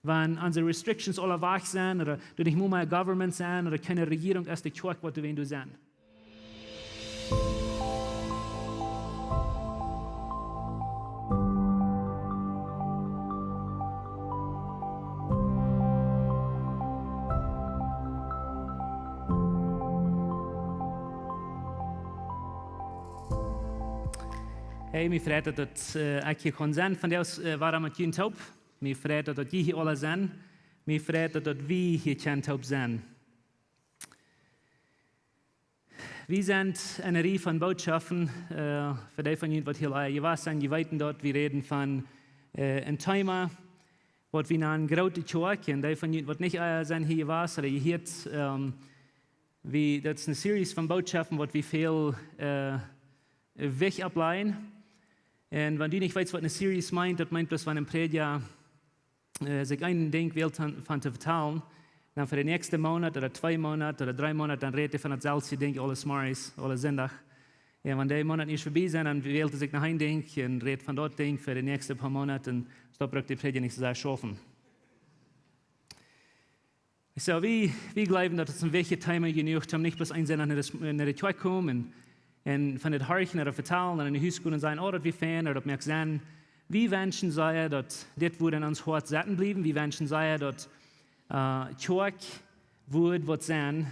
Wenn unsere Restrictions alle weg sind, oder du nicht mehr Government sein, oder keine Regierung erst die Kjoakj, was du sein. Hey, mir freut dat ik hier kon zijn. Vandaag waren we geen top. Mir freut dat je hier alle zijn. Mir freut dat we hier geen top zijn. Wir sind eine Reihe von Botschaften, für die von Ihnen, was hier was sind, die weiten dort, wir reden von einem Thema, was wir nennen Groote Kjoakj, und die von Ihnen, was nicht sind, hier was, oder ihr hört, das ist eine Serie von Botschaften, was wir viel weg ableiten. Und wenn du nicht weißt, was eine Serie meint, das meint bloß, wenn ein Prediger sich einen Ding will von zu vertellen, dann für den nächsten Monat oder 2 Monate oder 3 Monate, dann redet er von dasselbe Ding, alles Morris, alles Sonntag. Ja, wenn der Monat nicht vorbei ist, dann wählt er sich nach einem Ding und redet von dort Ding für die nächsten paar Monate und so braucht die Prediger nicht so sehr schaffen. So, wir glauben, dass es ein wichtiges Thema genug haben, nicht bloß einsehen, nach der Kjoakj kommen und von den Harchen oder vertellen oder in die Hüskun und sagen, oh, das wir fan oder das wir sehen. Wir wünschen sehr, dass das würde in uns Hort satten bleiben. Wir wünschen sehr, dass Kjoakj wird was sein,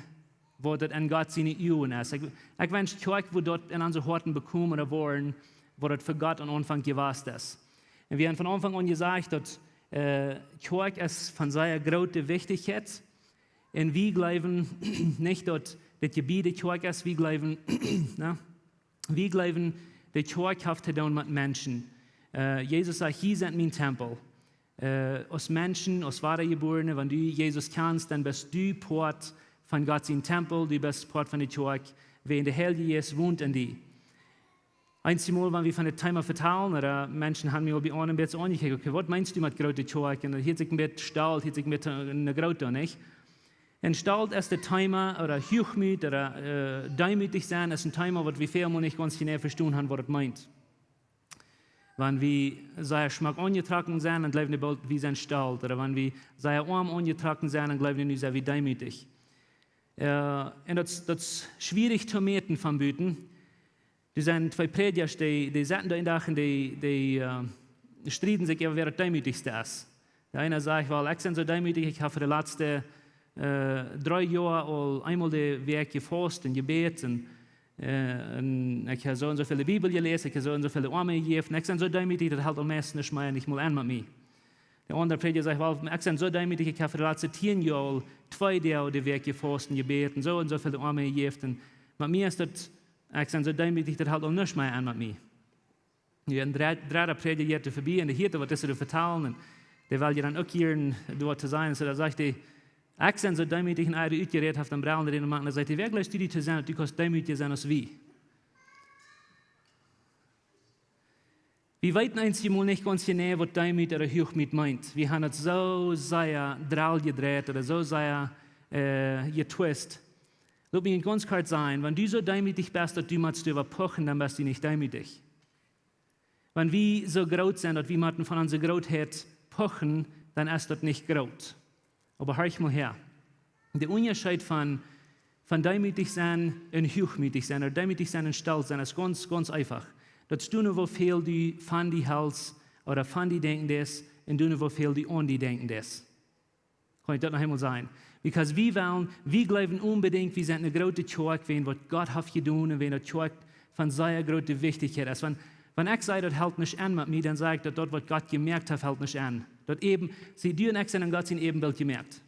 wo das an Gott seine Üben ist. Ich wünsche, Kjoakj wird dort in unseren Horten bekommen oder wollen, wo das für Gott am Anfang gewesen ist. Und wir haben von Anfang an gesagt, dass Kjoakj ist von sehr großer Wichtigkeit. Und wir glauben nicht, dass das Gebiet der Kjoakj ist, wir glauben, der Kjoakj hat zu tun mit Menschen. Jesus sagt, hier sind mein Tempel. Als Menschen, als Vatergeborene, wenn du Jesus kennst, dann bist du Port von Gottes Tempel, du bist Port von der Kjoakj, wer in der Heilige Jesus wohnt in dir. Einmal, wenn wir von dem Thema vertellen, oder Menschen haben mir auch ein bisschen angekriegt, okay, was meinst du mit Groote Kjoakj? Und hier sich mit Stahl, hier sich mit einer Groote, nicht? Und Stahl ist das Thema, oder Hochmut, oder demütig sein, ist ein Thema, was wir vielmal nicht ganz genau verstehen haben, was das meint. Wenn wir sehr schmack angetragen sind, dann glauben wir, wie sind Stahl. Oder wenn wir sehr arm angetragen sind, dann glauben wir, sehr wie demütig. Und das ist schwierig zu merken von Büten. Die sind 2 Prediger, die sitzen da in der die streiten sich, wer das demütigste ist. Der eine sagt, weil ich bin so demütig, ich habe für die letzten 3 Jahre einmal die Werk gefasst und gebeten. Und ich habe so und so viele Bibel gelesen, ich habe so und so viele Arme gegeben. Ich bin so demütig, das hält am meisten nicht mehr, nicht mal an mit mir. Der andere Prediger sagt, well, ich bin so demütig, ich habe für die letzten 10 Jahre 2 Jahre die Werk gefasst und gebeten, so und so viele Arme gegeben. Und mit mir ist das, ich bin so demütig, das hält am nicht mehr an mit mir. Ja, ein dritter Prediger geht vorbei und der hört, was das vertellen. Und der will ja dann auch hier dort sein. So da sagt er, ich bin so demütig in eure Utgeräte auf dem Braun, der machen, da sagt ihr, wer gleich die zu sein, du kannst demütig sein als wie. Wir weiten einmal nicht ganz genau, was Demut oder Hochmut meint. Wir haben es so sehr drall gedreht oder so sehr getwist. Lass mich ganz kurz sagen, wenn du so demütig bist, dass du machst überpochen, dann bist du nicht demütig. Wenn wir so groß sind, dass wir von unserer Grotheit pochen, dann ist das nicht groß. Aber hör mal her. Der Unterschied von demütig sein und hochmütig sein, oder demütig sein und stolz sein, ist ganz, ganz einfach. Das tun wo viel du von die Hals oder von die denken des, und tun wo viel du an die denken des. Kann ich das noch einmal sagen? Because wir glauben unbedingt, wir sind eine große Kjoakj, was Gott hat getan und wenn das Kjoakj von sehr großer Wichtigkeit ist. Wenn ich sage, das hält nicht an mit mir, dann sage ich, dass das, was Gott gemerkt hat, hält nicht an. Dass eben, sie dir und ich sind an Gott sein Ebenbild gemerkt.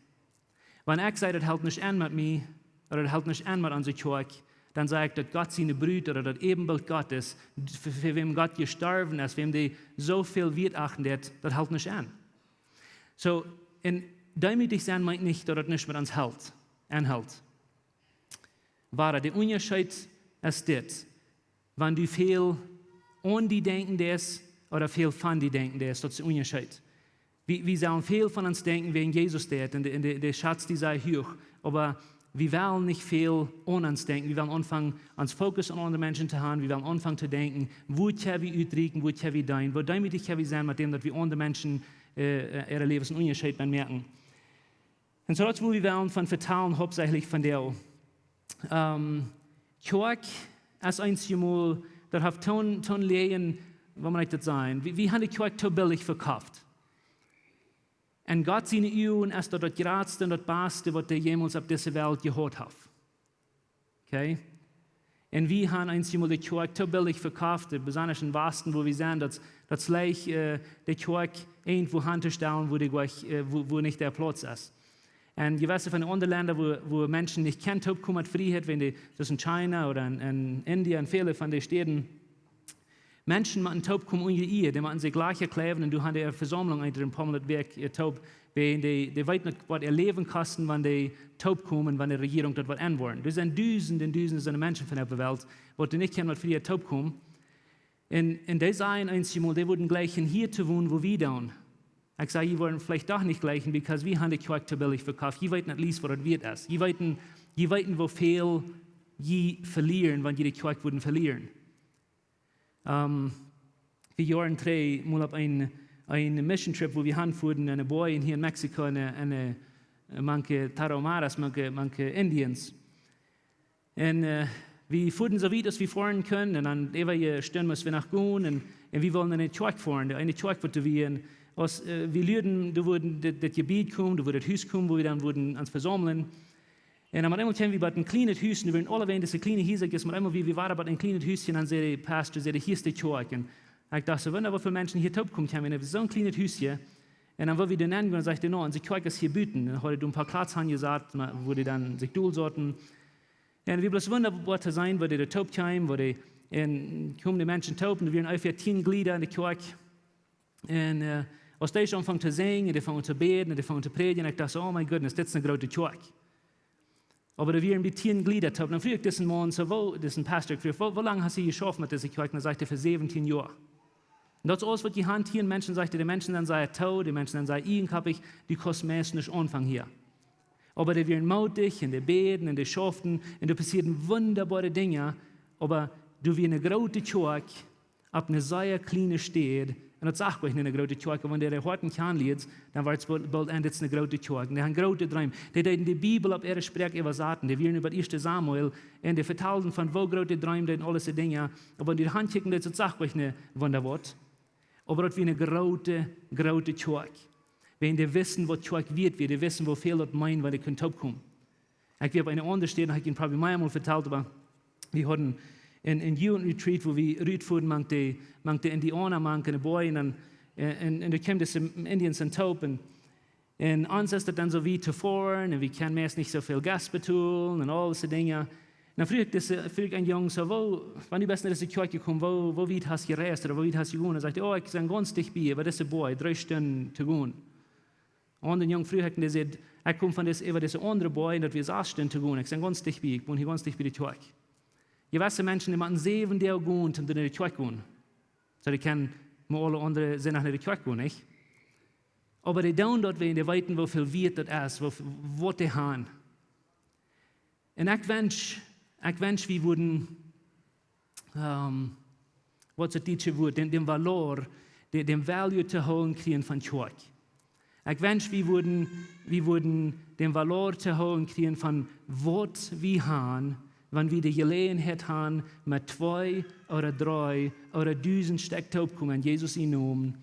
Wenn ich sage, das hält nicht an mit mir, oder das hält nicht an mit unserer Kjoakj, dann sage ich, dass Gott seine Brüder oder das Ebenbild Gottes, für wem Gott gestorben ist, wem die so viel Wert achten, das hält nicht an. So, in demütig sein meint nicht, dass das nicht mit uns anhält. Wahre, der Unterschied ist das, wenn du viel an die denken des oder viel von die denken des, das ist der Unterschied. Wir sollen viel von uns denken, wegen Jesus der, und der Schatz, die sei hoch, aber wir wollen nicht viel an uns denken. Wir wollen anfangen, uns Fokus an andere Menschen zu haben. Wir wollen anfangen zu denken, wo können wir ausdrücken, wo können wir dein, wo demütig können wir sein, mit dem, dass wir andere Menschen ihre Lebensunterschied merken. Und so das, wo wir wollen von vertalen, hauptsächlich von der Kjoakj als einmal, da hat ton Lehen, was man das sagen, wie haben die Kjoakj so billig verkauft. Und Gott seine Augen ist das Geradste und das Beste, was der jemals auf dieser Welt gehört hat. Okay? Und wir haben einmal die Kjoakj so billig verkauft, besonders im Westen, wo wir sehen, dass gleich die Kjoakj irgendwo hinzustellen, wo nicht der Platz ist. Und ich weiß von den anderen Ländern, wo Menschen nicht kennen, kommen Freiheit, wenn die, das in China oder in Indien, viele von den Städten, Menschen machen Taub kommen ohne ihr, die machen sich gleich erklären und du hast eine Versammlung unter dem Pommelet ihr Taub, die weit nicht, was ihr Leben kosten, wenn die Taub kommen, wenn die Regierung dort was anwollen. Das sind Dutzende Menschen von der Welt, die nicht kennen, was für ihr Taub kommen. Und die sagen einmal, die würden gleich hier zu wohnen, wo wir tun. Ich sage, die wollen vielleicht doch nicht gleichen, weil wir haben die Kjoakj billig verkauft. Die wissen nicht, was das wert ist. Die wissen, wie viel sie verlieren, wenn sie die Kjoakj würden verlieren. Wir Jahren 3 mal auf einen Mission Trip, wo wir hinfuhren, eine Boy hier in Mexiko, manche Tarahumaras, manche Indians. Und wir fuhren so weit, dass wir fahren können, und dann ewige Stunden müssen wir nachgehen, und wir wollen eine Kjoakj fahren, eine Kjoakj wollen wir. Wir lürden, da würden das Gebiet kommen, da würde das Haus kommen, wo wir dann würden uns versammeln. Und dann einmal kennen wir bei ein kleines Häuschen, wir würden alle wegen diese kleine Häuser gehen, einmal wie wir waren bei ein kleines Häuschen, dann sagt der Pastor, hier ist die Kjoakj. Und ich dachte, wenn aber viele Menschen hier taub kommen, haben wir so ein kleines Häuschen. Und dann wollen wir den nennen und sagte, no, und die Kjoakj ist hier bieten. Dann hat er ein paar Platz gesagt, wo die dann sich durchsorten. Und wir bloß wunderbar zu sein, wo die taub kamen, wo die, kommen die Menschen taub, und wir haben ungefähr 10 Glieder in der Kjoakj. Und als die anfangen zu singen, die fangen zu beten, die fangen zu predigen, ich dachte, oh mein Gott, das ist eine große Kjoakj. Aber da wären wir 10 Glieder taub. Dann fragte ich diesen Mann, diesen Pastor, wo lange hast du geschafft mit dieser Kjoakj? Dann sagte er, für 17 Jahre. Und das ist alles, was die Hand hier Menschen sagte, die Menschen dann seien tot, die Menschen dann seien eigenkappig, die kosten meist nicht Anfang hier. Aber die wären mutig, und die beten, und die schafften, und da passierten wunderbare Dinge, aber du wie eine große Kjoakj, ab einer sehr kleinen Stadt, und das sagt euch nicht eine große Kjoakj, wenn der harten Kern liegt, dann wird es bald endet eine große Kjoakj. Die haben große Träume. Die in die Bibel auf ihre Sprache übersaten. Die werden über 1. Samuel und die vertellen von wo große Träume und alles Dinge. Aber wenn die Hand kicken, das sagt euch nicht Wunderwort. Aber das wie eine große Kjoakj. Wenn die wissen, was Kjoakj wird, die wissen, wo viel das meinen, weil die können taub kommen. Ich habe eine andere Stelle, habe ich Ihnen probably mehrmal vertellt, aber wir hatten in Jugendretreat, wo wir rütfuhren, mankte Indianer, mankte eine Boy, und da kamen die Indians und taub, und uns ist das dann so wie zuvor, und wir können meist nicht so viel Gas betun, und all diese Dinge. Und dann fragte ich einen Jungen so, wann du bist in diese Kjoakj gekommen, wo weit hast du gereist, oder wo weit hast du gewohnt? Er sagte, oh, ich bin ganz dicht bei, aber diese Boy, 3 Stunden zu gehen. Und ein Jungen fragte, der sagt, ich komme von dieser anderen Boy, und das wir 6 Stunden zu gehen, ich bin ganz dicht bei, ich wohne hier ganz dicht bei der Kjoakj. Je weiße Menschen, die machen 7 Tage gehen und dann in die Kjoakj gehen. So, die können mal alle anderen sind nach der Kjoakj gehen, nicht? Aber die tun dort, wenn die wissen, wie viel wert das ist, was die haben. Und ich wünsche, wir würden, was ist das Wort, den Valor, den Value zu holen kriegen von Kjoakj. Ich wünsche, wir würden den Valor zu holen kriegen von was wir haben, wenn wir die Gelegenheit haben, mit 2 oder 3 oder 1000 Stück taub kommen, Jesus in Namen,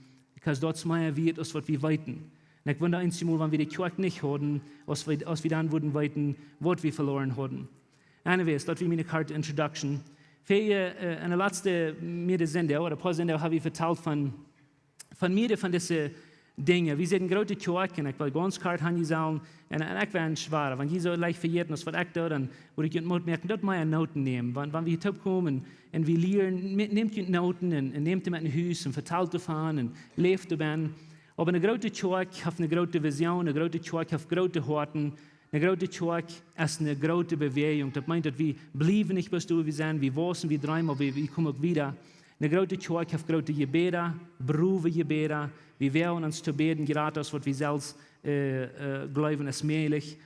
weil das mehr wird, als was wir weiten. Und ich wundere einmal, wenn wir die Kjoakj nicht hatten, als wir dann würden weiten, was wir verloren hatten. Anyways, das war meine kurze Introduction. Für eine letzte Sendung, oder ein paar Sendungen habe ich vertellt von diesen Dingen. Wir sind große Kjoakj, und ich will ganz klar sagen, und ich bin schwer. Wenn ich so leicht verjährt, was ich da, dann würde ich merken, dort mal Noten nehmen. Wenn wir hier kommen und wir lernen, nehmt ihr Noten und nehmt ihr mit ein Haus und verteilt davon und lebt dabei. Aber eine große Kjoakj hat eine große Vision, eine große Kjoakj hat große Horten, eine große Kjoakj ist eine große Bewegung. Das meint, dass wir bleiben nicht, bis wir sind, wir wachsen, wir träumen, aber wir kommen auch wieder. Eine große Kjoakj hat große Gebete, Berufe Gebete. Wir werden uns zu beten, gerade das, was wir selbst glauben, ist möglich.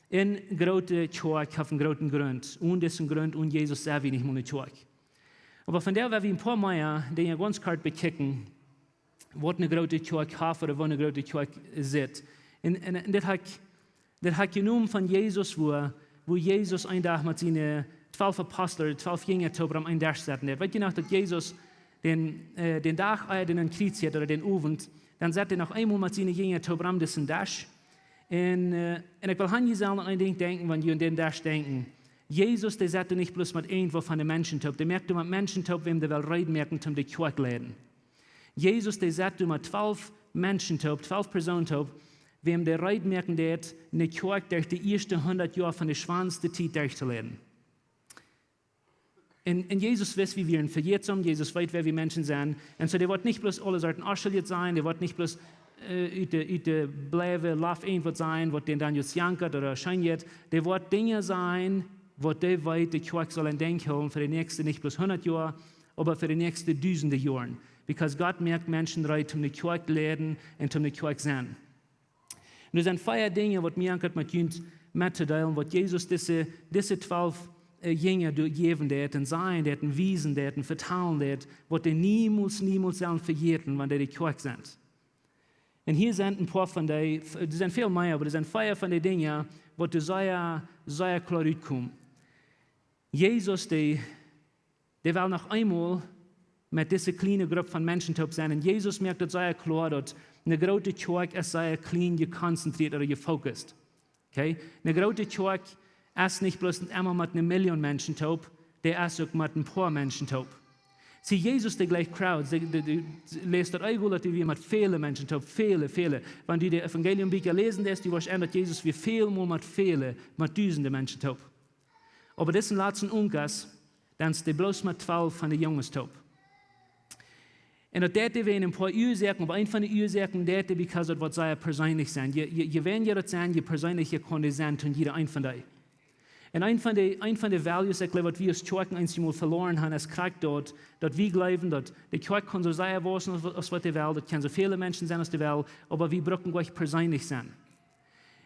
In große Kjoakj hat einen großen Grund. Und diesen Grund, und Jesus selber nicht mehr eine Kjoakj. Aber von der, weil wir ein paar Mal, die ja ganz kalt bekicken, wat een Groote Kjoakj heeft of wat een Groote Kjoakj zit. En dat heb ik genoemd van Jezus, wo Jezus een dag met zijn 12 apostelen, 12 jongeren op een dag zetten. Weet je nog dat Jezus den dag in een kriet zit, of den avond, dan zet hij nog eenmaal met zijn jongeren op een dag. En ik wil aan jezelf aan een ding denken, wanneer je aan den dag denken. Jezus, der zette nicht bloß mit irgendwo von den Menschen top, der merkte mit Menschen top, wem der will reden merken, zum die Kjoakj leden. Jesus, der zette mit 12 Menschen top, 12 Personen top, wem der reden merken, der eine Kjoakj durch die ersten 100 Jahre von der schwanste Zeit durchzuleden. Und Jesus weiß, wie wir ihn verjetzen, Jesus weiß, wer wir Menschen sind. Und so, der wird nicht bloß alle Sorten Arscheliert sein, der wird nicht bloß uit de blijven laf irgendwas sein, was den dann jetzt jankert oder scheinjet. Der wird Dinge sein, was der weit, die Kjoakj soll in Denk holen für die nächsten nicht bloß 100 Jahre, aber für die nächsten Tausende Jahre. Because Gott merkt Menschen rein, um die Kjoakj leden und um die Kjoakj sein. Und das sind 4 Dinge, was mir mit uns mitzuteilen, was Jesus diese 12 Jünger geben, die hätten sein, die hätten wiesen, die hätten vertrauen, was die niemals sollen verjähren, wenn die Kjoakj sind. Und hier sind ein paar von den, das sind viel mehr, aber das sind 4 von den Dingen, wo du sehr klar rauskommen. Jesus, der will noch einmal mit dieser kleinen Gruppe von Menschen top sein. Und Jesus merkt das sehr klar, dass eine Groote Kjoakj ist sehr klein, gekonzentriert oder gefokust. Okay? Eine Groote Kjoakj ist nicht bloß immer mit 1 Million Menschen top, der ist auch mit ein paar Menschen top. Sie, Jesus, der gleich Crowd, lest das auch, dass wir mit vielen Menschen top, viele. Wenn du das Evangelium-Bücher lesen lässt, du wirst ändern, dass Jesus wie viel mal mit Tausende Menschen top. Aber das letzten Unkas, dann ist der bloß mit 12 von den Jungs top. Und das wir in ein paar Ursachen, aber ein von den Ursachen, das because das wird sehr persönlich sein. Je weniger das sein, je persönlicher kann das sein, von jeder ein von denen. Und ein von den Values, ich glaube, was wir als Kjoakj einmal verloren haben, ist kriegt dort, dass wir glauben, dass die Kjoakj kann so sehr wissen, als was die Welt, das können so viele Menschen sein, als die Welt, aber wir brauchen gleich persönlich sein.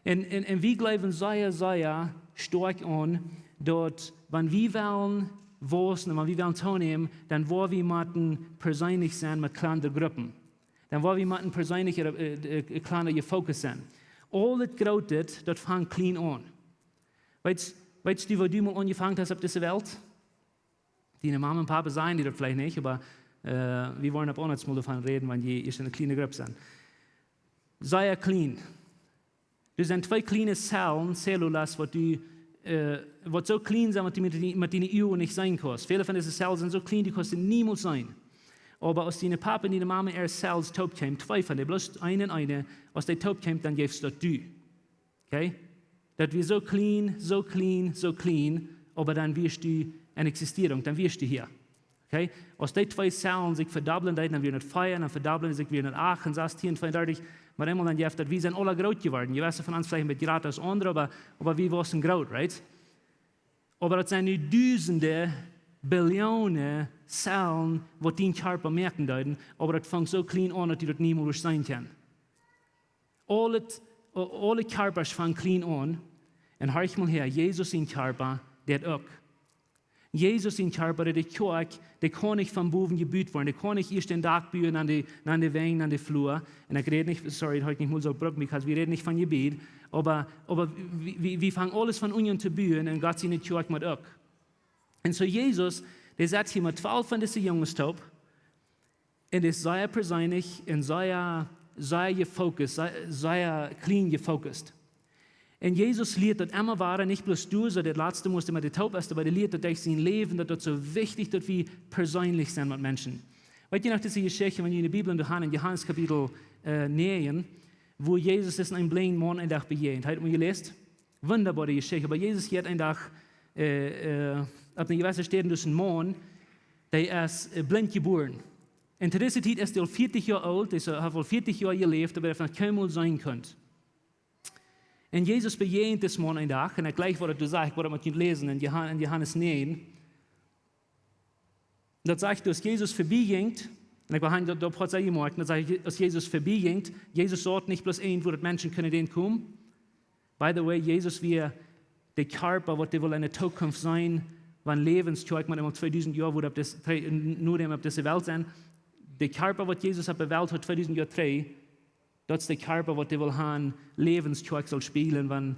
Und wir glauben sehr stark an, dass, wenn wir wollen wissen, wenn wir wollen teilnehmen, dann wollen wir mit persönlich sein mit kleinen Gruppen. Dann wollen wir mit persönlich kleinen Fokus sein. All das Groote, das fängt klein an. Weißt du, wo du mal angefangen hast auf dieser Welt? Deine Mama und Papa sagen die das vielleicht nicht, aber wir wollen ab anders mal davon reden, wenn ihr in einer kleinen Gruppe seid. Sei klein. Das sind 2 kleine Zellen, Zellulas, was so klein sind, dass du mit deinen Augen nicht sein kannst. Viele von diesen Zellen sind so klein, die kannst du niemals sein. Aber aus deiner Papa und deiner Mama erst Zellen taub kommen, 2 von denen, bloß eine, aus der taub kommt, dann gibst du das du. Okay? Das wir so clean, aber dann wirst du eine Existierung, dann wirst du hier. Okay? Aus den 2 Zellen sich verdoppeln, dann wir nicht 4, dann verdoppeln sich wir nicht 8, 16, 32, aber einmal dann jeft, wir sind alle groß geworden. Je weißt von uns vielleicht mit Grad als andere, aber wir waren groß, right? Aber das sind nicht Tausende, Billionen Zellen, die dein Körper merken deuten, aber das fängt so clean an, dass du das niemals sein kann. Alle Körper fangen clean an. Und hör ich mal her, Jesus in Körper, der auch. Jesus in Körper, der Kjoakj, der kann nicht vom Boven gebüht werden. Der kann nicht erst den Tag bühen an die Wänge, an die Flur. Und ich rede nicht, sorry, heute nicht mal so brücken, weil wir reden nicht von Gebet. Aber wir fangen alles von Union zu bühen und Gott in Kjoakj mit auch. Und so Jesus, der setzt hier mit 12 von diesen Jungs top. Und ist sehr persönlich und sehr gefokust, sehr clean gefokust. Und Jesus lehrt das immer weiter, nicht bloß du, so der Letzte musste mit der Taub ist, aber der lehrt das durch sein Leben, dass das so wichtig, dass wir persönlich sind mit Menschen. Weißt du noch diese Geschichte, wenn ihr in der Bibel in Johannes Kapitel 9, wo Jesus ist in einem blinden Mann einen Tag begegnet. Habt ihr gelesen? Wunderbare Geschichte. Aber Jesus hat einen Tag auf einer gewissen Stelle durch einen Mann, der ist blind geboren. Und zu dieser Zeit ist er 40 Jahre alt, er hat wohl 40 Jahre gelebt, aber er hat kaum mal sein können. Und Jesus begegnet das Mann einen Tag, und gleich, was du sagst, was man lesen in Johannes 9. Da sagt, dass Jesus vorbeigeht, und ich habe da kurz gemacht, da sagt, dass Jesus vorbeigeht. Jesus sagt nicht bloß irgendwo, dass Menschen können den kommen. By the way, Jesus wie der Körper, was der wohl in der Zukunft sein, wenn Läwens Kjoakj, man immer 2000 Jahre, wo nur auf dieser Welt sein. der Körper, was Jesus hat bewählt hat 2000 Jahre drei, das ist der Körper, was der will haben, Läwens Kjoakj soll spielen, wenn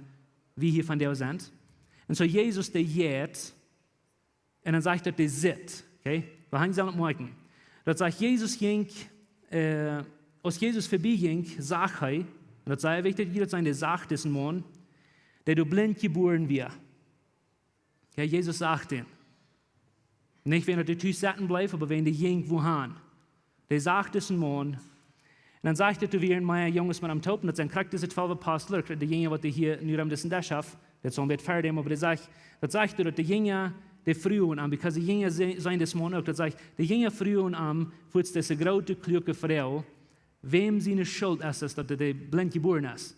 wir hier von der sind. Und so Jesus, der geht, und dann sagt er, der sitzt. Okay? Wir haben es nicht merken. Das sagt Jesus ging, als Jesus vorbeiging, sagt er, und das sei wichtig, jeder sein, der sagt diesen Mann, der du blind geboren wird. Okay? Jesus sagt den. Nicht, wenn er die Tür sitzen bleibt, aber wenn der ging wohin. Der sagt diesen Mann, und dann sagt er, du wirst mein Junges Mann am Top, und dann kriegt diese 12 Apostel, der Jünger, was der hier nur am dessen Dash hat, das soll nicht fertig, aber das sagt er, dass der Jünger, der frühen an, because die Jünger sein das Mann auch, das sagt der Jünger frühen an, führt diese große, kluge Frau, wem seine Schuld ist, dass der blind geboren ist.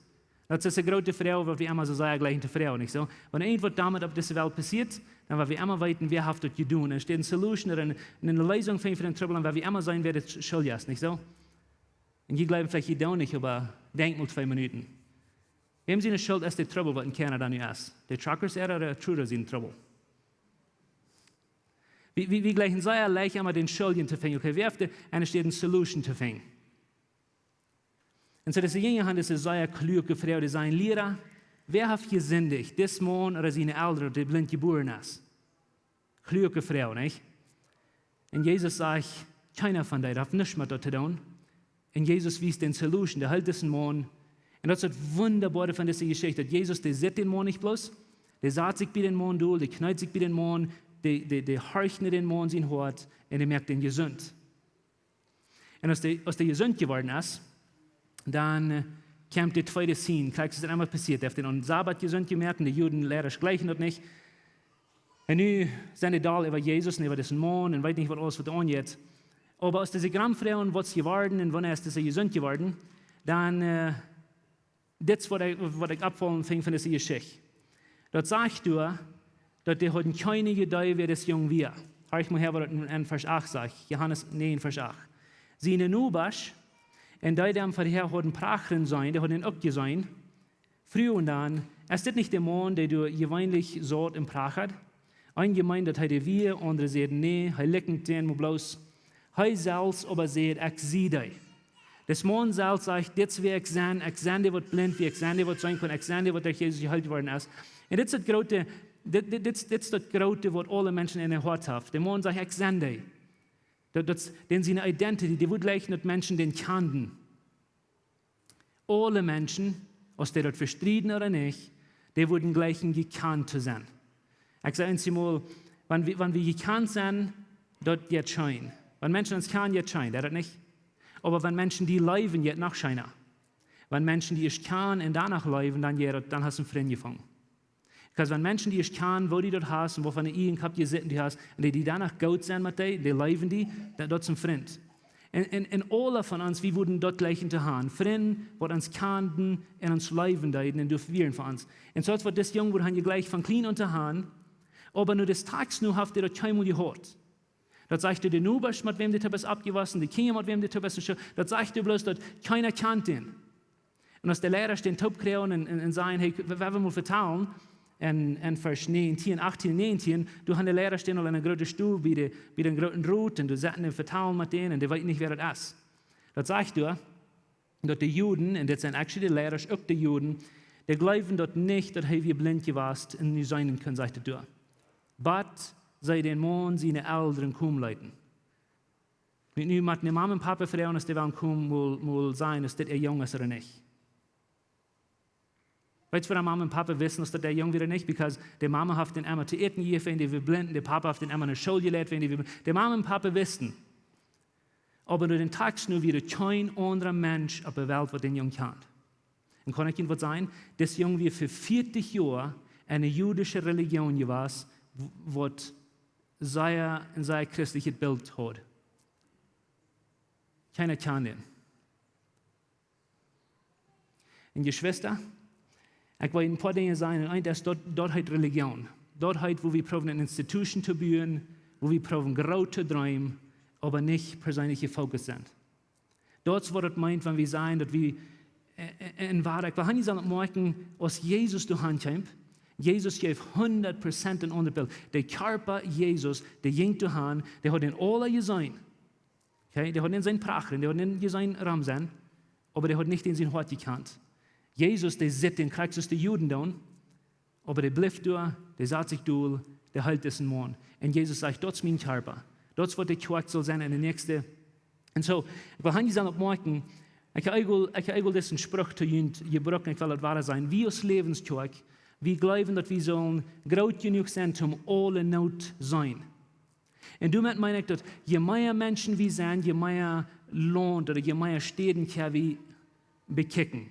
Das ist eine große Frau, weil wir immer so sagen, gleich eine Frau, nicht so? Wenn irgendwas damit auf dieser Welt passiert, dann werden wir immer weiten, wer hat das getan. Es steht eine Solution oder eine Lösung für den Trouble, weil wir immer sein, wer das schuld ist, nicht so? Und die glauben vielleicht, ich nicht, aber denk mal 2 Minuten. Wem seine Schuld ist der Trouble, was in Kanada nicht ist? Der Truckers oder der Truder sind Trouble? Wir gleichen sehr leicht immer den Schuldigen zu finden. Okay, wer hat eine steht eine Solution zu finden? Und so, dass die Jünger haben, das ist sehr kluge Frau, die sagen, Lehrer, wer hat gesündigt? Das Mann oder seine Eltern, der blind geboren ist? Kluge Frau, nicht? Und Jesus sagt, keiner von denen hat nichts mit das zu tun. Und Jesus wies den Solution, der hält diesen Mann. Und das ist das Wunderbare von dieser Geschichte. Jesus, der sieht den Mann nicht bloß, der sagt sich bei den Mann durch, der knallt sich bei den Mann, der horcht den Mann sein Hort und der merkt den gesund. Und als der gesund geworden ist, dann kam die zweite Szene, gleich ist das einmal passiert. Der hat den am Sabbat gesund gemerkt und die Juden lehren gleichen das nicht. Und nun sind die da über Jesus und über diesen Mann und weiß nicht, was alles wird angeht. Aber aus dieser Grammfrau, was geworden und wann ist dieser gesund geworden, dann, das, was ich abfallen fing von dieser Geschichte. Dort sagt du, dass die hatten keine Idee, wer das jung war. Hör ich mal her, was in Vers 8 sagt. Johannes 9, Vers 8. Sie in den Nubasch, und die dann vorher hatten Prachen sein, die hatten auch gesehen, früher und dann, ist das nicht der Mann, der du gewöhnlich so im Prach hat? Ein gemeint, dass er wir, andere sagen, nee, er leckt den bloß. Er selbst aber sagt, ich sehe dich. Das Mann selbst sagt, das wie ich sehen, der wird blind, wie ich sehen, der wird sein können, ich sehen, der wird durch Jesus gehalten worden ist. Und das ist das Groote, was alle Menschen in der Hort haben. Der Mann sagt, ich sehe dich. Denn seine Identity, die wird gleich nicht Menschen den kannten. Alle Menschen, aus der dort verstritten oder nicht, die wurden gleich gekannt zu sein. Ich sage einmal, wenn wir gekannt sind, dort jetzt scheint. Wenn Menschen uns kennen, jetzt scheint, das nicht. Aber wenn Menschen die leben, jetzt noch scheinen. Wenn Menschen die ich kann und danach leben, dann hast du einen Freund gefangen. Weil wenn Menschen die ich kann, wo die dort hast und wovon die in Kap sitzen, die hast, und die danach gut sind mit dir, die leben die, dann dort ist ein Freund. Und alle von uns, wir wurden dort gleich in der Hand. Freunde, die uns kannten und uns leben da, und dürfen wir von uns. Und so wird das Junge, wurde gleich von klein unter Hand, aber nur des Tages nur habt ihr dort keinmal gehört. Dort sagt ihr, der Nubasch, mit wem die Tabas abgewaschen, die Kinder, mit wem die Tabas geschützt, dort sagt ihr bloß, dort keiner kannt ihn. Und als der Lehrer den Taub kriegen und sagen, hey, wer will mal vertrauen, in Vers 19, 18 und 19, du hast den Lehrer stehen in einer großen Stube bei den großen Groote und du sagst ihnen vertrauen mit denen und die weiß nicht, wer das ist. Dort sagst du, dass die Juden, und das sind actually die Lehrer, auch die Juden, die glauben dort nicht, dass wir blind gewesen und nicht sein können, sagt er. Aber sei den Mann seine Eltern kommen leiten. Nicht nur mit der Mama und Papa fragen, dass die wollen kommen, will sein, dass das ihr Jung ist oder nicht. Weißt du, warum Mama und Papa wissen, dass der Junge wieder nicht? Because die Mama hat den einmal zu essen gegeben, wenn die wir blinden, der Papa hat den einmal eine Schule gelehrt, wenn die wir blinden. Die Mama und Papa wissen. Aber nur den Tag nur wieder kein anderer Mensch auf der Welt, der den Jungen kennt. Und kann ich Ihnen was sagen? Das Junge wird für 40 Jahre eine jüdische Religion gewesen, was ein christliches Bild hat. Keiner kann den. Und Geschwister, ich will ein paar Dinge sagen, und das dort halt Religion. Dort halt, wo wir probieren, eine Institution zu bauen, wo wir probieren, groß zu träumen, aber nicht persönliche Fokus sind. Dort, wo das meint, wenn wir sagen, dass wir in Wahrheit, wir haben nicht merken, aus Jesus durch Handkämpf, Jesus gibt 100% in unser Bild. Der Körper Jesus, der ging durch Hand, der hat in alle gesehen. Okay? Der hat in seinen Prachen, der hat in seinen Ramsen, aber der hat nicht in sein Hort gekannt. Jesus, der sieht den Kreuz der Juden da, aber der bleibt da, der sagt sich durch, der hält es in Mond. Und Jesus sagt, dort ist mein Körper. Dort wird der Kjoakj soll sein in der nächste. Und so, ich will handig sein auf morgen, ich will diesen Spruch zu Ihnen gebrochen, ich will das wahr sein. Wie aus Läwens Kjoakj, wir glauben, dass wir sollen groß genug sein, um alle Not sein. Und damit meine ich, dass je mehr Menschen wir sind, je mehr Land oder je mehr Städten wir bekicken.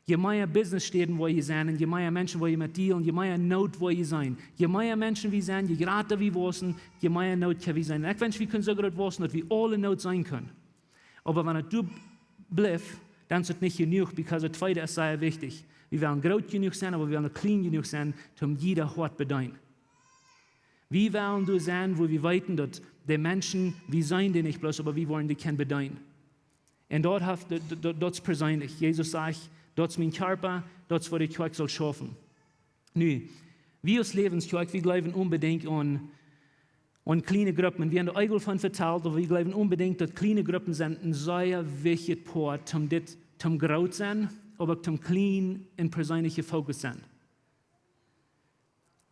Je mehr Businessstädten, wo ihr sind, je mehr Menschen, wo ihr mit dealen, je mehr Not, wo ihr sein. Je mehr Menschen wir sind, je gerade wir wissen, je mehr Not wir sein. Ich wünsche, wir können so gut wissen, dass wir alle Not sein können. Aber wenn du bleibst, dann ist es nicht genug, weil das Zweite ist sehr wichtig. Wir wollen groß genug sein, aber wir wollen klein genug sein, um jeder Hort bedeuten. Wir wollen du sein, wo wir wissen, dass die Menschen, wir sein die nicht bloß, aber wir wollen die kennen bedeuten. Und dort ist persönlich. Jesus sagt, dort ist mein Körper, dort ist, wo der Kjoakj soll schaffen. Nu, wir als Läwens Kjoakj, wir glauben unbedingt an kleine Gruppen. Wir haben da eigentlich von vertelt, aber wir glauben unbedingt, dass kleine Gruppen sind ein sehr wichtiger Part, zum groß sein, aber zum klein und persönlichen Fokus sein.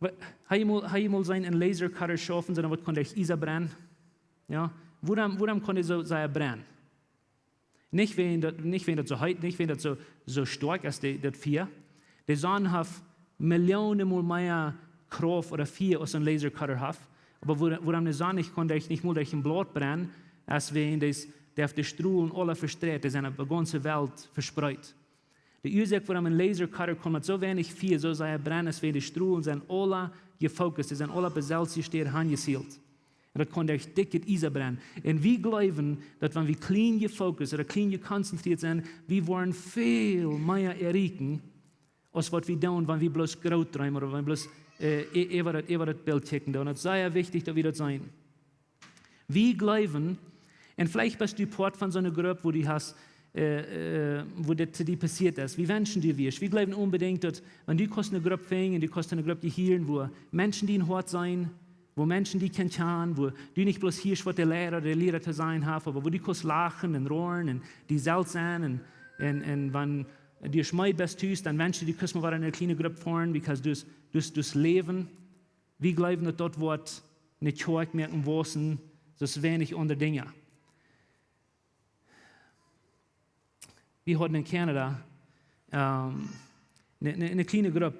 Habe ich mal einen Lasercutter schaffen, sondern was konnte ich Isa brennen? Ja? Woran konnte ich so brennen? Nicht wenn das so heiß, nicht wenn das so stark ist, das Vier. Die Sonne hat Millionen mal mehr Kraft oder Vier als ein Lasercutter hat. Aber woran die Sonne konnte ich nicht mal durch ein Blut brennen, als wenn das auf die Strahlen alle verstreut, das ist auf der ganzen Welt verspreit. Die Ursache, warum ein Lasercutter kommt mit so wenig Vier, so sei brennen, als wenn die Strahlen sind alle gefokust, sie sind alle beselzt, steht angesiedelt. Und das konnte ich dicke Eisen brennen. Und wir glauben, dass wenn wir clean gefokust oder clean gekonzentriert sind, wir wollen viel mehr erreichen, als was wir tun, wenn wir bloß groß träumen oder wenn wir bloß über das Bild checken. Und es ist sehr wichtig, dass wir das sein. Wir glauben, und vielleicht bist du Part von so einer Gruppe, wo du hast, wo das zu dir passiert ist. Wie wünschen dir wir? Wir glauben unbedingt, dass wenn du eine Gruppe fängst, du eine Gruppe hier, wo Menschen, die in Hort sein, wo Menschen, die kennen, wo du nicht bloß hier was der Lehrer zu sein hat, aber wo du kannst lachen und rohren und die selbst sein und wenn du schmeid bist, dann wünschst du kannst mal in eine kleine Gruppe fahren, weil du das Leben, wir glauben, dass dort wird eine Kjoakj merken wissen, das ist wenig unter Dinge. Wir hatten in Kanada eine kleine Gruppe,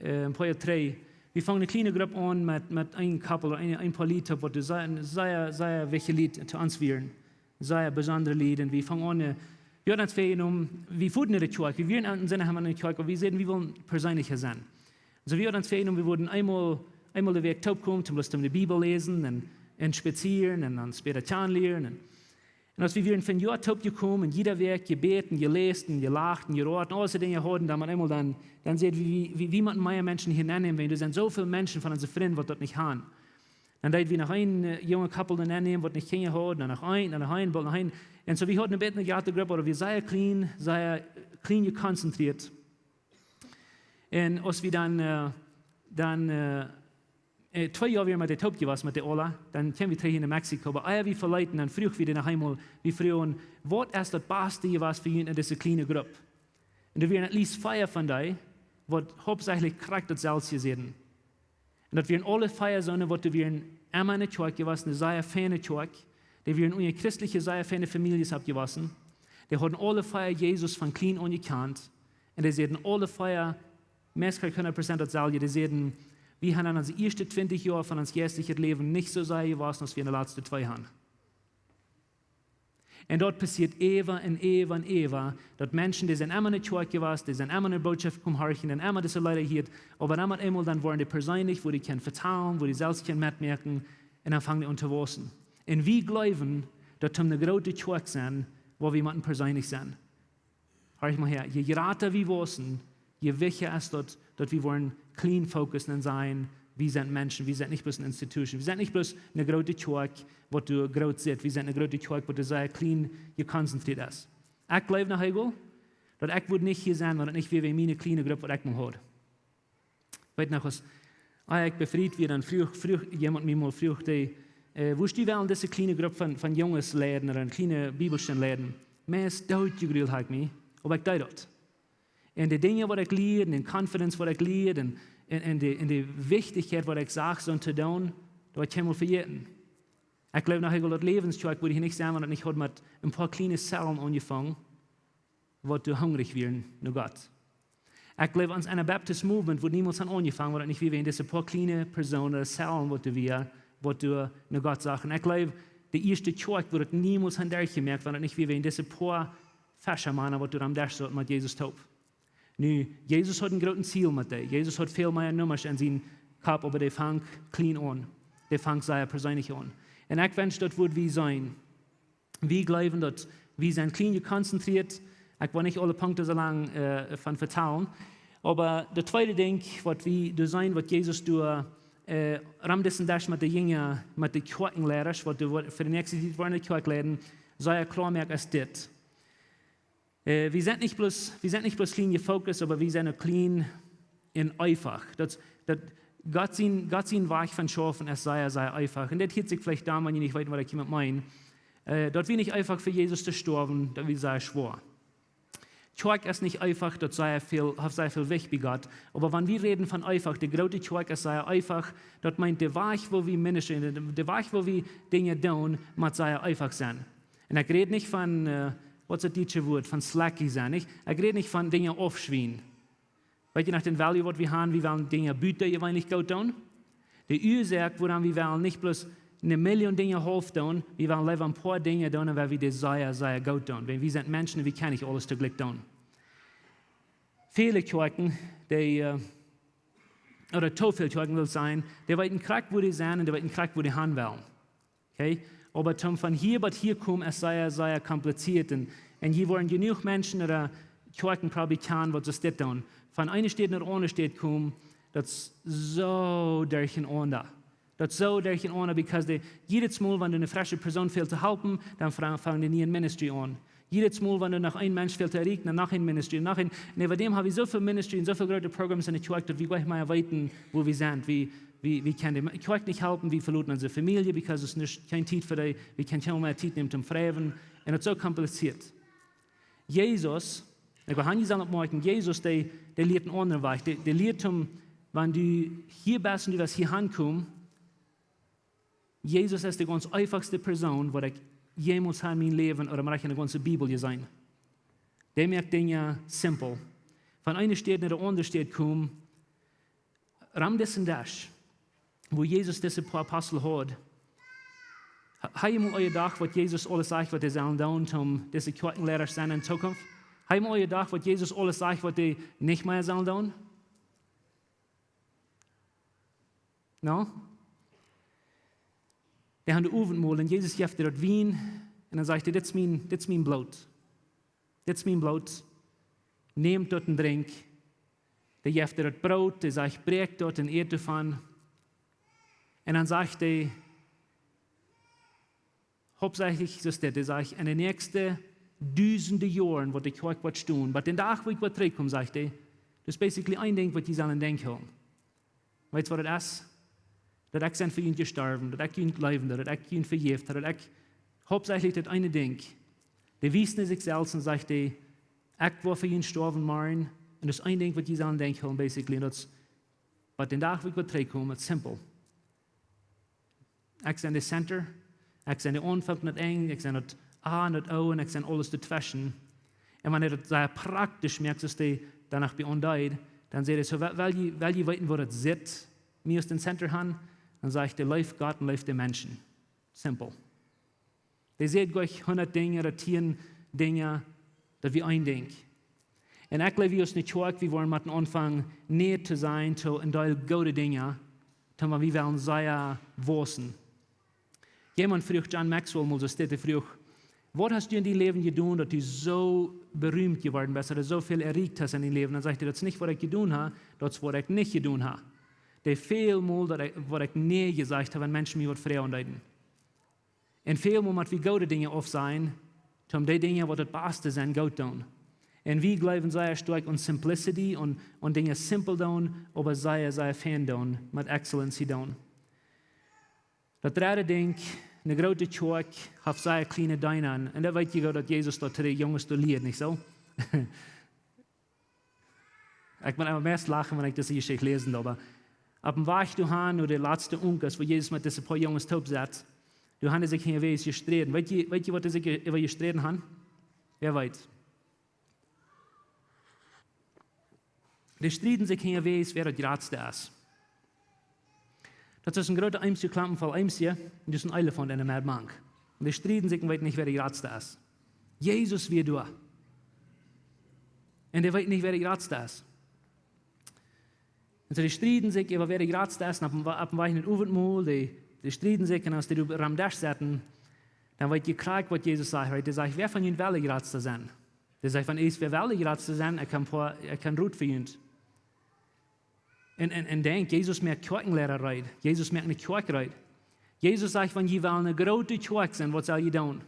ein paar Jahre 3. Wir fangen eine kleine Gruppe an mit einem Couple oder ein paar Lieder, die sehr welche Lied zu uns wären. Sehr besondere Lieder. Und wir fangen an, wir haben wir fuhren in der Kjoakj, wir wären im Sinne haben in der Kjoakj, aber wir sehen, wir wollen persönlicher sein. Also wir haben uns wir wurden einmal den Weg taub kommen, um die Bibel lesen und spazieren und dann später Zahn lernen. Und als wir von Jahr taub gekommen, und jeder Weg gebeten, gelesen, gelacht, geroten, all diese Dinge hatten, dann man einmal dann sieht, wie man mehr Menschen hineinnehmen, wenn du sind so viele Menschen von unseren Freunden, die dort nicht haben. Dann dort wir noch ein junge Couple hineinnehmen, die nicht Kinder haben, dann noch ein. Und so wir hatten eine beten Gruppe, oder wir sehr clean gekonzentriert. Und als wir dann 2 Jahre wir mit der Taub gewesen, mit der Ola, dann kamen wir in Mexiko, aber wir verleiten dann früh wieder nach Hause, wir fragen, was ist das Beste gewesen für ihn in dieser kleinen Gruppe? Und da wären at least 5 von denen, die hauptsächlich Charakter selbst gesehen. Und das wären alle 5 Söhne, die wären immer eine Kjoakj gewesen, eine sehr feine Kjoakj, die wären eine christliche, sehr feine Familie gewesen. Die hatten alle 5 Jesus von klein an gekannt. Und die sehen alle 5, meistens 100% dasselbe, die sehen, wir haben in den ersten 20 Jahren von unserem geistlichen Leben nicht so sehr gewesen, als wir in den letzten 2 haben. Und dort passiert immer und immer und immer, dass Menschen, die sind immer in der Kjoakj gewesen, die sind immer in der Botschaft gekommen, horchen, und immer diese Leute hier, aber dann einmal dann waren die persönlich, wo die können vertrauen, wo die selbst können mitmerken, und dann fangen die an zu wachsen. Und wir glauben, dass wir eine große Kjoakj sind, wo wir mit persönlich sind. Hör mal her, je gerade wir wissen, je wichtiger ist dort, dass wir wollen clean fokussen sein, wir sind Menschen, wir sind nicht bloß eine Institution, wir sind nicht bloß eine große Kjoakj, wo du groß siehst, wir sind eine große Kjoakj, wo du sehr clean gekonzentriert ist. Ich glaube nach Hegel, dass ich würde nicht hier sein, wenn ich nicht wie meine kleine Gruppe, die ich mal habe. Weißt du noch was? Ich befreit, wie dann früh jemand mir mal früh wo die wählen diese kleine Gruppe von Jungs leiden oder eine kleine Bibelstelle leiden. Meist dauert die Grühl halt mich, aber ich dort. Und die Dinge, die ich lehre, die Confidence, die ich lehre, und die Wichtigkeit, die ich sage, so zu tun, da ich mal vergessen. Ich glaube, nach der Läwens Kjoakj würde ich nicht sagen, dass ich mit ein paar kleine Zellen angefangen, wo du hungrig werden nach Gott. Ich glaube, an einer Baptist Movement wurde niemals angefangen, weil nicht wie wir in diese paar kleine Personen oder Zellen, wo du nach Gott sagen. Ich glaube, die erste Kjoakj wurde niemals an der gemerkt, weil nicht wie wir in diese paar Fäschermannen, wo du am der so mit Jesus taub. Nu, Jesus hat ein großes Ziel mit dir. Jesus hat viel mehr Nummern in seinem Kopf, aber der fängt clean an. Der fängt sehr persönlich an. Und ich wünsche, das wird wie sein. Wir glauben, dass wir sind clean konzentriert. Ich will nicht alle Punkte so lang von vertellen. Aber das zweite Ding, was wir sein, was Jesus durch Ramdessen Dash mit den Jüngern, mit den Kjoakjlehrern, was du für die nächste Zeit wollen, die Kjoakj lehren, sei er klar merkt als das. Wir sind nicht bloß clean gefocust, aber wir sind auch clean in einfach. Gott sein Weg von Schafen, es sei einfach. Und das hielt sich vielleicht da, wenn ich nicht weiß, was ich jemand meine. Dort wie nicht einfach für Jesus zu sterben, da wie sei schwor. Kjoakj ist nicht einfach, das sei viel wichtig bei Gott. Aber wenn wir reden von einfach, die große Kjoakj ist sei einfach, das meint der Weg, wo wir Menschen, der Weg, wo wir Dinge tun, muss sei einfach sein. Und ich rede nicht von, was ist das deutsche Wort, von slacky sein. Ich rede nicht von Dingen aufschwingen. Weißt du, nach dem Value, was wir haben, wir wollen Dinge bieten, die wir nicht gut tun. Die Ursache, woran wir wollen nicht bloß eine Million Dinge half tun, wir wollen lieber ein paar Dinge tun, weil wir das sehr gut tun. Weil wir sind Menschen, wir können nicht alles zu Glück tun. Viele Kjoakj, oder zu viele Kjoakj will sein, die weiten Krieg, wo die sind, und die weiten Krieg, wo die haben wollen. Okay? Aber von hier bis hier kommen, es sehr kompliziert. Und hier wollen genug Menschen oder Kjoakj probably kann, was sie das tun. Von einer Stadt nach einer Stadt kommen, das ist so durcheinander. Das ist so durcheinander, weil jedes Mal, wenn du eine frische Person fehlt zu helfen, dann fangen die nie ein Ministry an. Jedes Mal, wenn du nach einem Mensch fehlt zu erreichen, dann nach einem Ministry. Und neben dem habe ich so viel Ministry und so viele große Programme in der Kjoakj, dass wir gleich mal weiten, wo wir sind. Wir können die Kjoakj nicht helfen, wir verlieren unsere Familie, weil es nicht keine Zeit für die, wir können keine mehr Zeit nehmen zum Fragen. Und das ist so kompliziert. Jesus, ich will nicht sagen, morgen, Jesus, der lehrt einen anderen Weg. Der lehrt, wenn du hier bist und du wirst hier hinkommen, Jesus ist die ganz einfachste Person, die ich jemals in meinem Leben oder in der ganzen Bibel gesehen. Der macht Dinge simpel. Von einer Stadt nach der anderen Stadt kommen, Ramdessen Dash, wo Jesus diese paar Apostel hat, habt ihr mal euer Dach, was Jesus alles sagt, was er sollen tun, um diese Kjoakjlehrer sein in Zukunft? Habt ihr mal euer Dach, was Jesus alles sagt, was er nicht mehr sollen tun? No? Der hat den Abendmahl und Jesus gibt dir das Wein und dann sagt er, das ist mein Blut. Das ist mein Blut. Nehmt dort einen Drink. Der gibt dir das Brot, der sagt, brech dort und ehrt davon. Und dann sagt er, hauptsächlich ist das, der sagt, in den nächsten 1000 Jahren wird die Kjoakj was tun. Aber den Tag, wo ich was zurückkomme, sagt er, das ist basically ein Ding, was die sollen denken. Weißt du, was das ist? Dass ich für ihn gestorben, dass ich ihn leben, dass ich ihn vergiftet habe, dass ich hauptsächlich das eine Ding. Der wissen sich selbst und sagt, ich war für ihn gestorben, Martin, und das ein Ding, was die sollen denken, basically, das, aber den Tag, wo ich zurückkomme, ist simpel. Ich bin der Center, ich bin der Anfang nicht eng, ich bin nicht A, nicht O, und ich bin alles dazwischen. Und wenn er das sehr praktisch merkt, dass der danach beundeut, dann seht ihr so, weil ihr wissen, wo das sitzt, mir aus dem Center haben, dann sage ich, der läuft Gott und läuft der Menschen. Simple. Der seht euch 100 Dinge oder 10 Dinge, dass wir ein Ding. Und ich glaube, wir aus der Kjoakj, wir wollen mit dem Anfang näher zu sein, zu ein Teil gute Dinge, dann wir wollen sehr wachsen. Jemand fragt John Maxwell mal so steht, fragt, was hast du in deinem Leben getan, dass du so berühmt geworden bist, oder so viel erreicht hast in deinem Leben? Dann sagt er, das ist nicht, was ich getan habe, das ist, was ich nicht getan habe. Der viel Mal, was ich nie gesagt habe, wenn Menschen mich was freuen. Und viel Mal muss wir gute Dinge auf sein, um die Dinge, die das Beste sind, gut tun. Und wir glauben sehr stark an Simplicity und Dinge simpel tun, aber sehr Fan tun, mit Excellence tun. Dat derde ding, de Groote Kjoakj heeft zijn kleine duin aan. En dat weet je dat Jezus dat de jongens te leert, niet zo? Ik ben am meest lachen, wanneer ik deze geschichte lezen, maar op een weg doorheen naar de laatste onkels, waar Jezus met deze paar jongens top zet, doorheen zich geen wees gestreden. Weet je wat ze over gestreden hebben? Wer weet. De strijden zich geen wees, wer het grootste is. Dat is een grote eimsje klampen van eimsje, en dat is een elefant in de melkbank. En de strijden zich weet niet, wer de grootste is. Jezus weer door. En die weet niet, wer de grootste is. En so die strijden zich over wer de grootste is, en op een weg in het oevermoel, die strijden zich, en als die op Ramdash zetten, dan weet je krijg wat Jezus zegt. Die zegt, wer van jullie wel de grootste zijn? Die zegt van, wer wel de grootste zijn, ik kan roet voor jullie. En denk, Jezus merkt Kjoakleraar uit. Jezus merkt een Kjoakj uit. Jezus zegt van, je wil een grote Kjoakj zijn, wat zal je doen?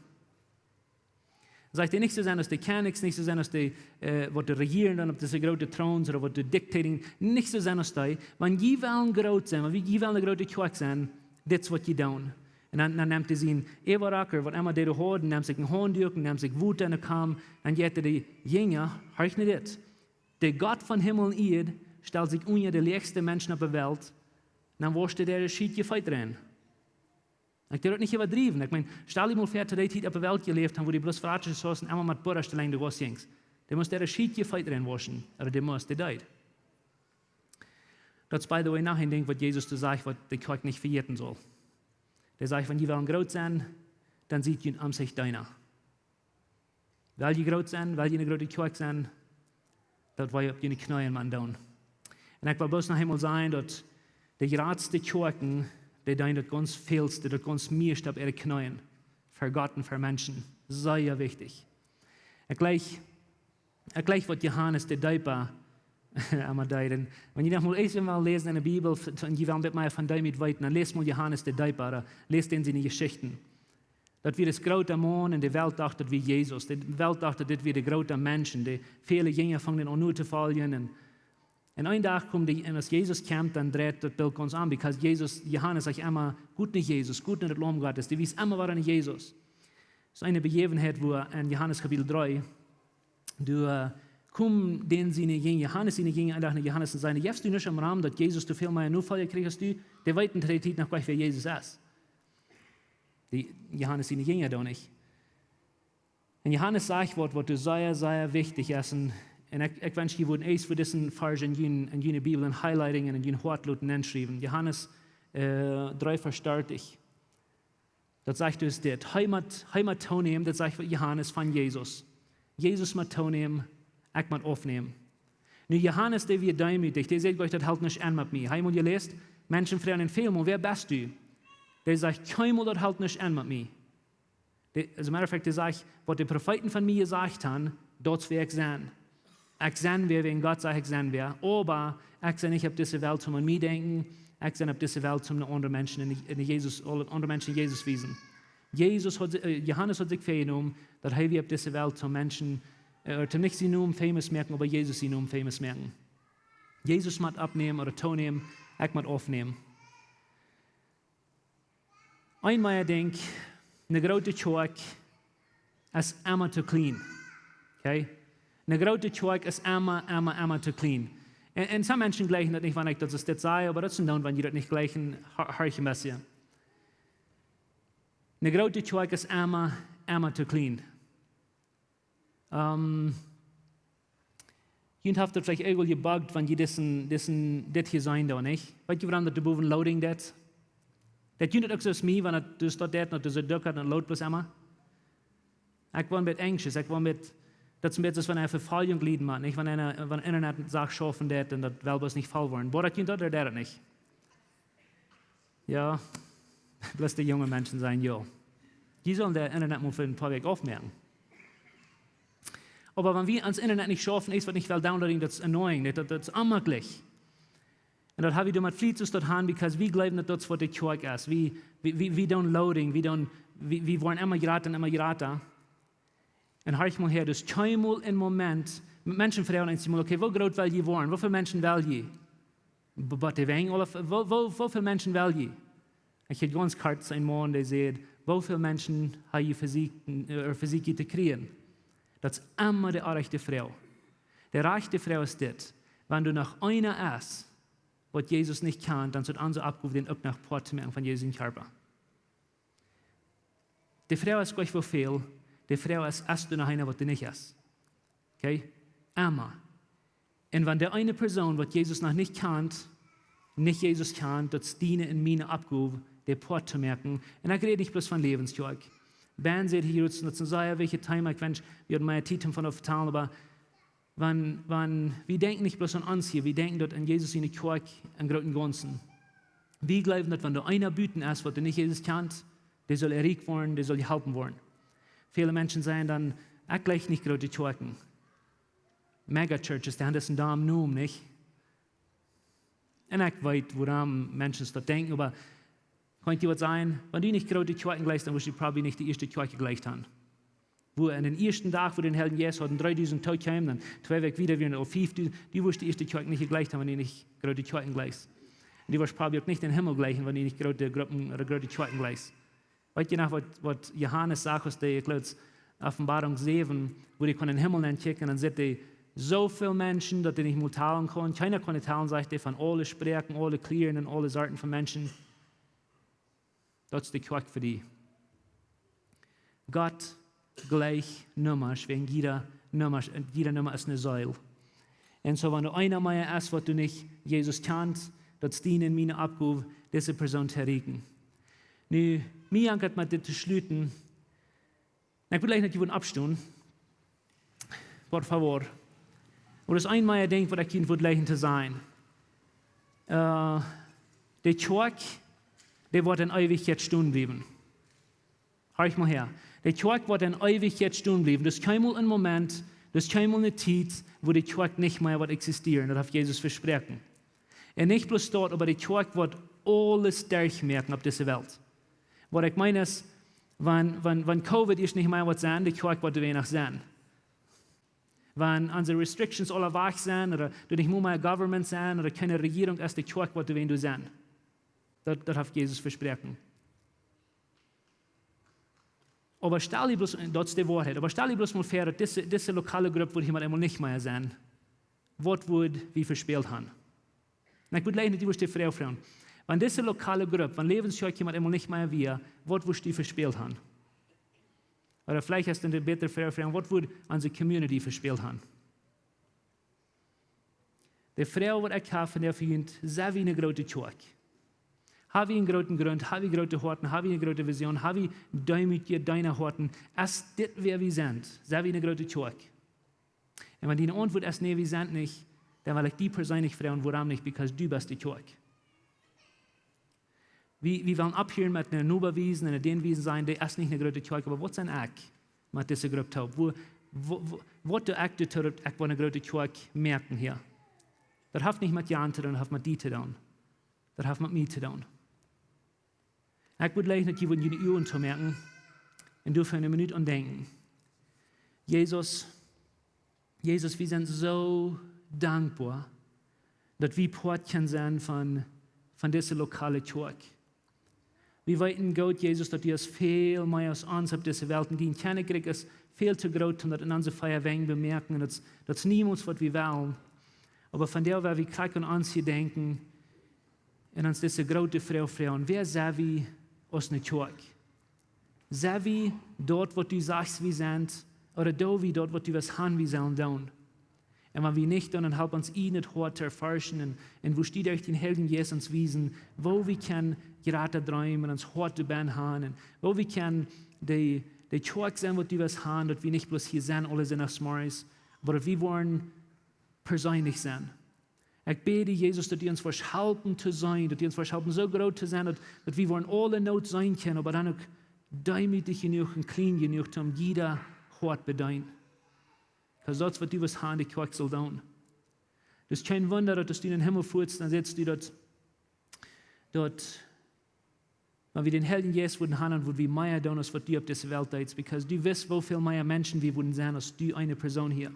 Zegt hij niet zo zijn als de koning, niet zo zijn als de, wat de regeren dan op deze grote troons, of wat de dictating, niet zo zijn als die. Want je wil een groot zijn, want je wil een grote Kjoakj zijn, dit is wat je doet. En dan neemt hij zijn eeuwerakker, wat allemaal deed houden, neemt zich een handdoek, neemt zich woed in de kam, en je hebt de jongen, hoor je dit? De God van hemel en aarde stelt zich onder de leegste mensen op de wereld, dan worst er een schietje feit erin. Ik doe dat niet overdreven. Ik meine, stel je maar voor dat hij op de wereld geleefd heeft, wo die bloß Vater gesossen en allemaal met Burrers te lang de was ging. Die moest er een schietje feit erin waschen, oder die moest, die deed. Dat is, by the way, nog een ding, wat Jezus te zegt, wat de Kjoakj niet vergeten soll. Der zegt, wenn je wil groot zijn, dan ziet je am zich deiner. Wil je groot zijn, wil je een grote Kjoakj zijn, dat wil je op je knieën man doen. En ik wil bloß nog eenmaal zeggen, dat de grootste Kjoakjen, die doen dat ganz veelste, dat ganz meest op ihre knieën. Voor God en voor mensen. Sehr wichtig. Ik gleich wat Johannes de Dijper allemaal deed. Wenn je nog mal eens mal lesen in der Bibel, und je wil mit mij van damit weten, dann lees mal Johannes de Dijper, oder lees den seine Geschichten. Dat wir das grote Mann in der Welt dachten, dat wir Jesus. Die Welt dachte, dat wir die grote Menschen, die viele Jünger fangen an zu fallen. En een dag komt die, en als Jezus komt, dan dreht dat Bild ons aan, because Johannes zegt immer, gut nicht Jesus, gut nicht das Lamm Gottes, die wies immer waren Jesus. Das ist eine Begebenheit, wo in Johannes Kapitel 3, du kom den seine Jünger, Johannes seine Jünger, eindag nach Johannes und sagen, jefst du nicht am Rahmen, dass Jesus zu viel mehr nur Fall gekriegt hast du, der weiten Trinität nach gleich, wer Jesus ist. Die Johannes seine Jünger da nicht. Und Johannes sagt, was du sehr, sehr wichtig ist, und ich wünsche, je würden eins für diesen Vers in jene Bibel in Highlighting und in jene Wortlauten anschreiben. Johannes 3 verstört ich. Das sagt uns das. Heimat tonehmen, das sagt Johannes von Jesus. Jesus mit tonehmen, ich mit aufnehmen. Nu Johannes, der wird demütig, der sagt euch, das hält nicht an mit mir. Heimat, ihr lest, Menschen fragen ihn viel, wer bist du? Der sagt, keinmal, das hält nicht an mit mir. Als matter of fact, der sagt, was die Propheten von mir gesagt haben, dort werde ich sein. Ich sein wir, wenn Gott sagt, ich sein wir. Aber ich sein nicht auf diese Welt zum an mich denken, ich sein auf diese Welt zum anderen Menschen in Jesus, andere Menschen in Jesus wiesen. Johannes hat sich vorgenommen, dass wir auf diese Welt zum Menschen, zum nicht sie nur famous merken, aber Jesus sie nur famous merken. Jesus muss abnehmen oder tonehmen, ich muss aufnehmen. Einmal denk, eine grote Kjoakj ist immer zu clean. Okay? Eine grote Kjoakj ist immer zu clean. Und some Menschen gleichen das nicht, wenn ich das sage, aber das sind dann, wenn die das nicht gleichen, höre ich ein bisschen. Eine grote Kjoakj ist immer zu clean. Jemand hat das vielleicht irgendwo gebuggt, wenn die das hier sein da nicht. Weißt du, warum das boven loading das? Dat je het ook zoals mij, wanneer du staat dat, dat is druk en lood plus immer. Ik was een beetje anxious, ik was een beetje, dat is een beetje als wanneer een vervalling lieden maakt, niet? Wanneer Internet een zaak schaffen dat en dat wel best niet val worden. Maar dat je dat er dat niet. Ja, bloß die jonge mensen zijn, ja. Die sollen der Internet mal für ein paar Wege aufmerken. Aber wenn wir ans Internet nicht schaffen, ist was nicht well downloading, das ist annoying, das ist unmöglich. Und das habe ich damit viel zu tun, because wir glauben, dass das was die Kjoakj ist. Wir downloading, wir wollen immer geraten. Und hör ich mal her, das ist keinmal ein Moment, Menschen fragen uns mal, okay, wo groß will je wollen? Wie viele Menschen will je? Wie viele Menschen will je? Ich hätte ganz kurz einen Mann, der sagt, wie viele Menschen haben je Physik te kriegen? Das ist immer die rechte Frau. Die rechte Frau ist das, wenn du nach einer isst, was Jesus nicht kann, dann wird andere abgerufen, den auch nach Port zu merken von Jesus im Körper. Die Frau ist gleich viel, die Frau ist, isst du nach einer, was du nicht isst. Okay? Immer. Und wenn der eine Person, was Jesus noch nicht kennt, nicht Jesus kann, das diene in mir abgerufen, der Port zu merken. Und ich rede nicht bloß von Läwens Kjoakj. Ben sagt hier, das ist sehr welche Time, ich wünsche, wir haben meine Titel von vertalen, aber wir denken nicht bloß an uns hier, wir denken dort an Jesus in der Kjoakj, an großen Ganzen. Wir glauben, dass wenn du einer büten ist, was du nicht Jesus kannst, der soll erregt werden, der soll dir helfen wollen. Viele Menschen sagen dann, ich gleich nicht Groote Kjoakj. Megachurches, die haben das in Namen Namen, nicht? Und ich weiß, woran Menschen das denken, aber könnte dir was sein, wenn du nicht Groote Kjoakj gleichst, dann wirst du probably nicht die erste Kjoakj gleich haben. Wo an den ersten Tag, wo den Helden Jesus hatten, 3000 Tocayo, dann 2 Wochen wieder, oder 5000, die wirst die erste Kjoakj nicht gleich haben, wenn du nicht Groote Kjoakj gleichst. Und die wirst probably auch nicht den Himmel gleichen, wenn du nicht Groote Kjoakj gleichst. Weißt du noch, was Johannes sagt aus der Offenbarung 7, wo die den Himmel entdecken, dann sind die so viele Menschen, dass die nicht mehr teilen können. Keiner kann teilen, sagt er, von alle Sprachen, alle Klieren und alle Sorten von Menschen. Das ist die Kjoakj für die. Gott gleich Nummer, wegen jeder Nummer ist eine Säule. Und so, wenn du einer mehr ist, was du nicht Jesus kannst, das dienen mir abgeben, diese Person zu erregen. Nu, mir ankert mit das zu schließen. Ich will gleich nicht abstehen. Por favor. Und das einmal denkt, was ich Ihnen gleich zu sein. Der Kjoakj, der wird in Ewigkeit stehen bleiben. Hör ich mal her. Der Kjoakj wird in Ewigkeit stehen bleiben. Das ist kein Mal ein Moment, das ist kein Mal eine Zeit, wo der Kjoakj nicht mehr existieren. Das hat Jesus versprochen. Und nicht bloß dort, aber der Kjoakj wird alles durchmerken auf dieser Welt. Was ich meine ist, wenn Covid ist nicht mehr was sein, der Kjoakj wird wenig sein. Wenn unsere Restrictions alle weg sind, oder du nicht mehr ein Government sein, oder keine Regierung ist, der Kjoakj wird wenig sein. Das hat Jesus versprochen. Aber stell dir bloß, das ist die Wahrheit, aber stell dir bloß mal vor, dass diese lokale Gruppe wird jemand einmal nicht mehr sein. Was würde wir verspielt haben? Und ich würde leider nicht die Frau fragen. Wenn diese lokale Gruppe, wenn Läwens Kjoakj jemand einmal nicht mehr wäre, was würde die verspielt haben? Oder vielleicht hast du eine bessere Frau fragen, was würde unsere Community verspielt haben? Die Frau, die ich habe, von der verdient, sehr wie eine Groote Kjoakj. Habe ich einen großen Grund, habe ich große Horten, habe ich eine große Vision, habe ich deine deine Horten. Erst das, wer wir sind, sehr wie eine Groote Kjoakj. Und wenn die Antwort ist, nee, wir sind nicht, dann will ich die Person nicht fragen, warum nicht, because du bist die Kjoakj. Wir wollen abhören mit einer Nuberwiesen, einer Denwiesen sein, die ist nicht eine Groote Kjoakj, aber was ist ein Eck mit dieser Gruppe? Was der Eck tut, ich will eine Groote Kjoakj merken hier. Das hat nicht mit Jan zu tun, das hat mit dir zu tun. Das hat mit mir zu tun. Ich würde gleich nicht die Uhren zu merken und du für eine Minute denken. Jesus, wir sind so dankbar, dass wir Portchen sind von dieser lokalen Kjoakj. Wir weiten Gott, Jesus, dass dir viel mehr aus uns auf dieser Welt und die keine Krieg ist viel zu groß, um das in unsere Feierwängen bemerken. Das ist niemals, was wir wollen. Aber von der, weil wir kriegen uns hier denken, und uns diese große Frau fragen, wer sei wie aus einer Kjoakj? Sei wie dort, wo du sagst, wir sind, oder da wie dort, wo du was haben, wir sollen tun. Und wenn wir nicht tun, dann help uns ihn nicht hart zu erforschen und wo steht euch den Helden Jesus wiesen, wo wir können gerade träumen, uns hart zu ben haben, und wo wir können die Kjoakj sein, wo du was haben, dass wir nicht bloß hier sind, alle sind aus Morris, aber wir wollen persönlich sein. Ich bete, Jesus, dass die uns helfen zu sein, dass die uns helfen, so groß zu sein, dass wir alle Not sein können, aber dann auch demütig genug und klein genug, um jeder hart bedeuten. Because das, was du was haben, die Kjoakj soll tun. Das ist kein Wunder, dass du in den Himmel fuhrst, dann setzt du dort, wenn wir den Helden Jesus würden haben, würden wir mehr tun, als was du auf dieser Welt tust, because du weißt, wie viel mehr Menschen wir würden sein, als du eine Person hier.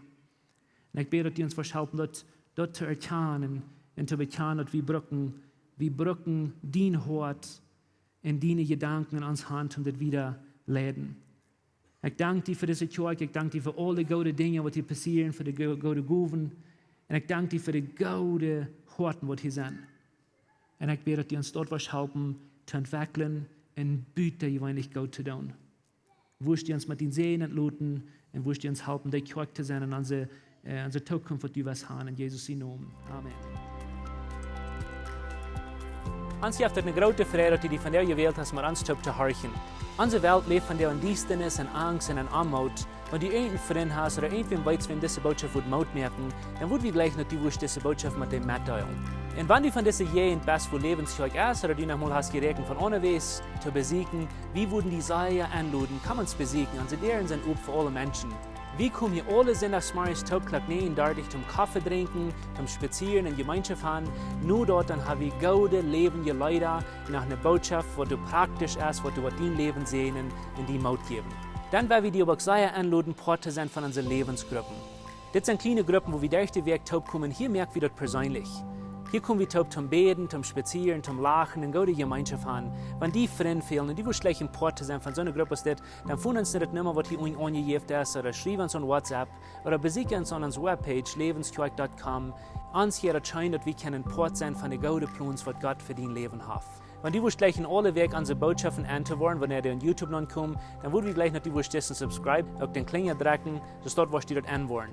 Und ich bete, dass die uns helfen, dort zu erkennen und zu bekennen, dass wir brücken dein Hort in deine Gedanken in uns Hand, um das wieder leiden. Ich danke dir für diese Kjoakj, ich danke dir für alle gute Dinge, die passieren, für die gute Gaven. Und ich danke dir für die gute Horten, die hier sind. Und ich bete, dass die uns dort was helfen, zu entwickeln und Büte eigentlich gut zu tun. Wo die uns mit den Sehen entluten und wo die uns helfen, die Kjoakj zu sein und unsere Zukunft, die wir haben. In Jesus' Namen. Amen. Ons heeft het een grote vrede dat die van jou gewählt hast, maar ons te horchen. Onze Welt leeft van jou in Diestenis en Angst en Armut. Wenn du einen Freund hast oder irgendwen weißt, wenn diese Botschaft wird Mut merken, dann wird wir gleich natürlich diese Botschaft mit dem mitteilen. Und wenn du von dieser Jehen bist, wo Läwens Kjoakj ist, oder du nochmal hast gerechnet von unterwegs zu besiegen, wie würden die Seier anluden, kann man es besiegen, und sie deren sind up für alle Menschen. Wie kommen hier alle Sonntagsmorgens Tag 39 zum Kaffee trinken, zum Spazieren und Gemeinschaft haben. Nur dort dann haben wir gute, lebende Leute nach einer Botschaft, wo du praktisch ist, wo du dein Leben sehen und die Mut geben. Dann werden wir die aber sehr anladen, Part zu sein von unseren Lebensgruppen. Das sind kleine Gruppen, wo wir durch den Weg kommen. Hier merken wir das persönlich. Hier kommen wir zum Beten, zum Spazieren, zum Lachen und gute Gemeinschaft haben. Wenn die Freunde fehlen und die wollen gleich ein Part zu sein von so einer Gruppe, dann finden uns das nicht mehr, was hier angegeben ist, oder schreiben uns an WhatsApp, oder besuchen uns an unserer Webpage, läwenskjoakj.com. Uns hier erscheint, dass wir können Part sein von den guten Plänen, was Gott für dein Leben hat. Wenn die gleich in alle Weg unsere Botschaften anzuhören, wenn ihr auf YouTube noch kommt, dann würden wir gleich noch die subscribe, auf den Klinger drücken, so dort, was die dort anwollen.